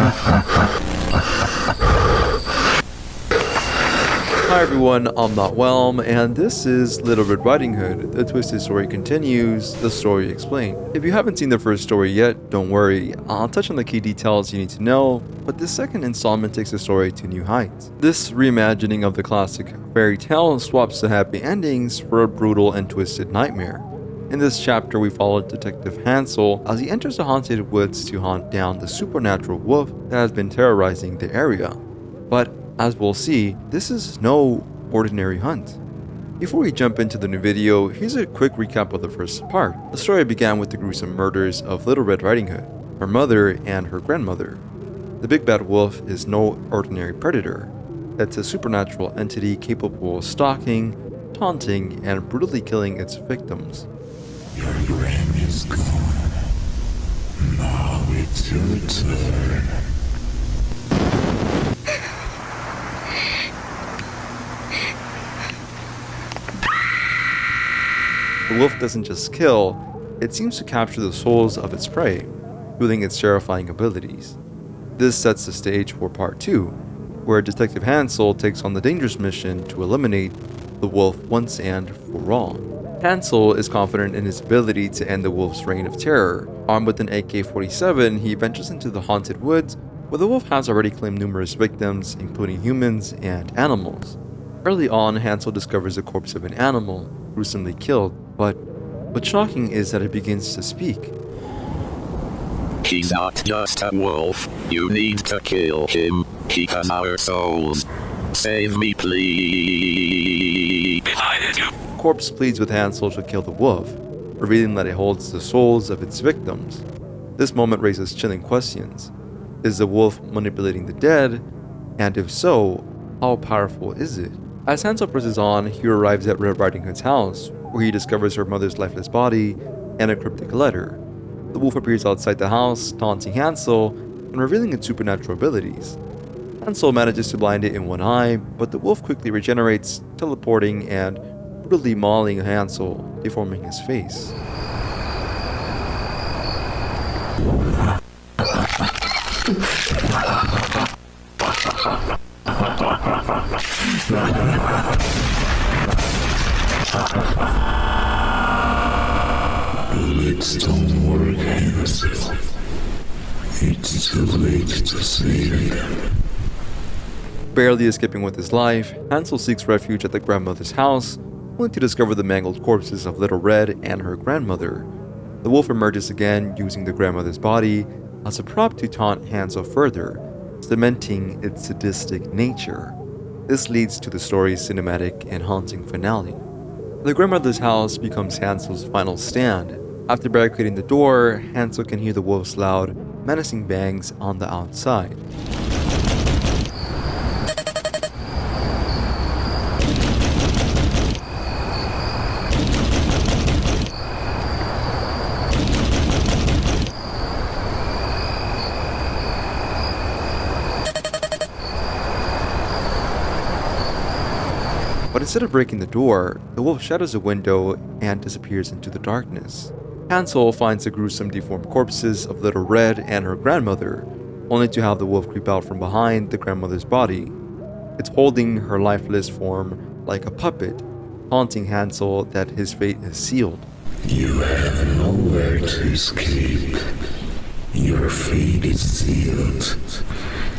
Hi everyone, I'm Not Whelm, and this is Little Red Riding Hood. The twisted story continues, the story explained. If you haven't seen the first story yet, don't worry, I'll touch on the key details you need to know, but this second installment takes the story to new heights. This reimagining of the classic fairy tale swaps the happy endings for a brutal and twisted nightmare. In this chapter, we follow Detective Hansel as he enters the haunted woods to hunt down the supernatural wolf that has been terrorizing the area. But as we'll see, this is no ordinary hunt. Before we jump into the new video, here's a quick recap of the first part. The story began with the gruesome murders of Little Red Riding Hood, her mother, and her grandmother. The big bad wolf is no ordinary predator. It's a supernatural entity capable of stalking, taunting, and brutally killing its victims. Your brain is gone. Now it's your turn. The wolf doesn't just kill, it seems to capture the souls of its prey, fueling its terrifying abilities. This sets the stage for part 2, where Detective Hansel takes on the dangerous mission to eliminate the wolf once and for all. Hansel is confident in his ability to end the wolf's reign of terror. Armed with an AK-47, he ventures into the haunted woods, where the wolf has already claimed numerous victims, including humans and animals. Early on, Hansel discovers the corpse of an animal, gruesomely killed, but what's shocking is that it begins to speak. He's not just a wolf, you need to kill him, he has our souls. Save me, please. The corpse pleads with Hansel to kill the wolf, revealing that it holds the souls of its victims. This moment raises chilling questions. Is the wolf manipulating the dead? And if so, how powerful is it? As Hansel presses on, he arrives at Red Riding Hood's house, where he discovers her mother's lifeless body and a cryptic letter. The wolf appears outside the house, taunting Hansel and revealing its supernatural abilities. Hansel manages to blind it in one eye, but the wolf quickly regenerates, teleporting and brutally mauling Hansel, deforming his face. Bullets don't work, Hansel. It's too late to save them. Barely escaping with his life, Hansel seeks refuge at the grandmother's house, only to discover the mangled corpses of Little Red and her grandmother. The wolf emerges again, using the grandmother's body as a prop to taunt Hansel further, cementing its sadistic nature. This leads to the story's cinematic and haunting finale. The grandmother's house becomes Hansel's final stand. After barricading the door, Hansel can hear the wolf's loud, menacing bangs on the outside. But instead of breaking the door, the wolf shatters a window and disappears into the darkness. Hansel finds the gruesome deformed corpses of Little Red and her grandmother, only to have the wolf creep out from behind the grandmother's body. It's holding her lifeless form like a puppet, taunting Hansel that his fate is sealed. You have nowhere to escape. Your fate is sealed.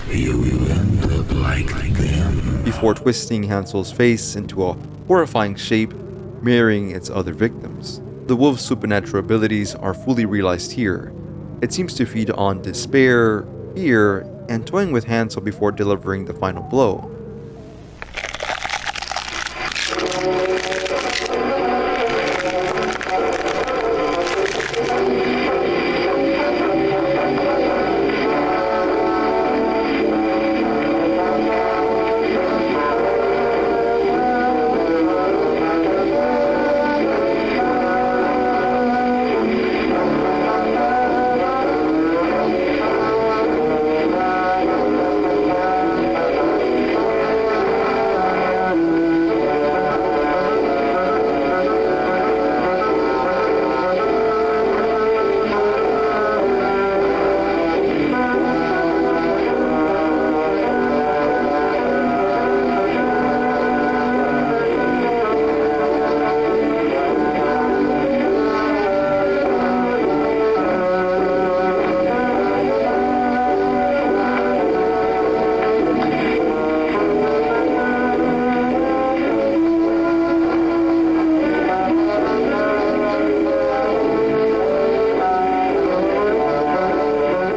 You will end up like them. Before twisting Hansel's face into a horrifying shape, mirroring its other victims. The wolf's supernatural abilities are fully realized here. It seems to feed on despair, fear, and toying with Hansel before delivering the final blow.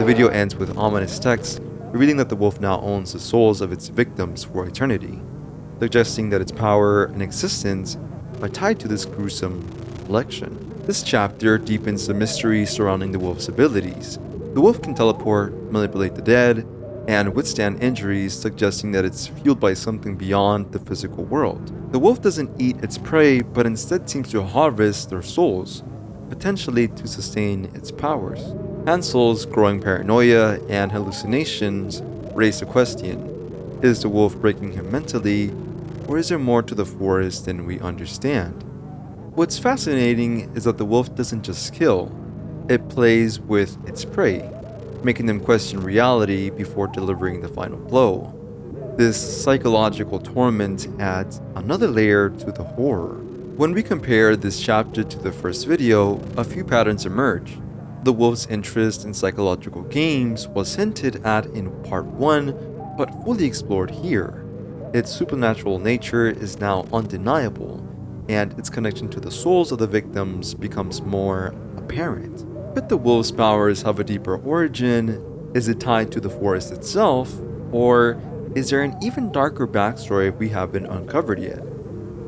The video ends with ominous text revealing that the wolf now owns the souls of its victims for eternity, suggesting that its power and existence are tied to this gruesome collection. This chapter deepens the mystery surrounding the wolf's abilities. The wolf can teleport, manipulate the dead, and withstand injuries, suggesting that it's fueled by something beyond the physical world. The wolf doesn't eat its prey, but instead seems to harvest their souls, potentially to sustain its powers. Hansel's growing paranoia and hallucinations raise the question: is the wolf breaking him mentally, or is there more to the forest than we understand? What's fascinating is that the wolf doesn't just kill, it plays with its prey, making them question reality before delivering the final blow. This psychological torment adds another layer to the horror. When we compare this chapter to the first video, a few patterns emerge. The wolf's interest in psychological games was hinted at in part 1, but fully explored here. Its supernatural nature is now undeniable, and its connection to the souls of the victims becomes more apparent. Could the wolf's powers have a deeper origin? Is it tied to the forest itself? Or is there an even darker backstory we haven't uncovered yet?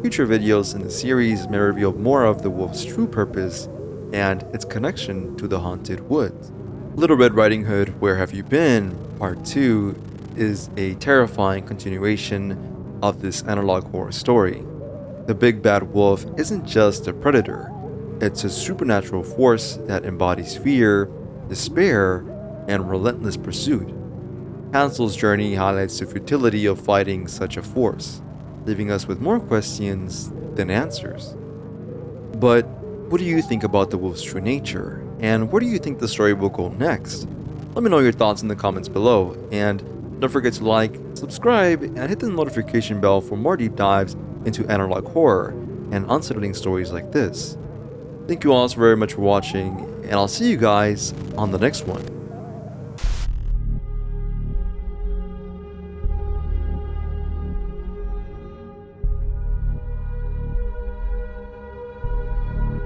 Future videos in the series may reveal more of the wolf's true purpose and its connection to the haunted woods. Little Red Riding Hood, Where Have You Been? Part 2 is a terrifying continuation of this analog horror story. The big bad wolf isn't just a predator, it's a supernatural force that embodies fear, despair, and relentless pursuit. Hansel's journey highlights the futility of fighting such a force, leaving us with more questions than answers. But what do you think about the wolf's true nature? And where do you think the story will go next? Let me know your thoughts in the comments below, and don't forget to like, subscribe, and hit the notification bell for more deep dives into analog horror and unsettling stories like this. Thank you all so very much for watching, and I'll see you guys on the next one.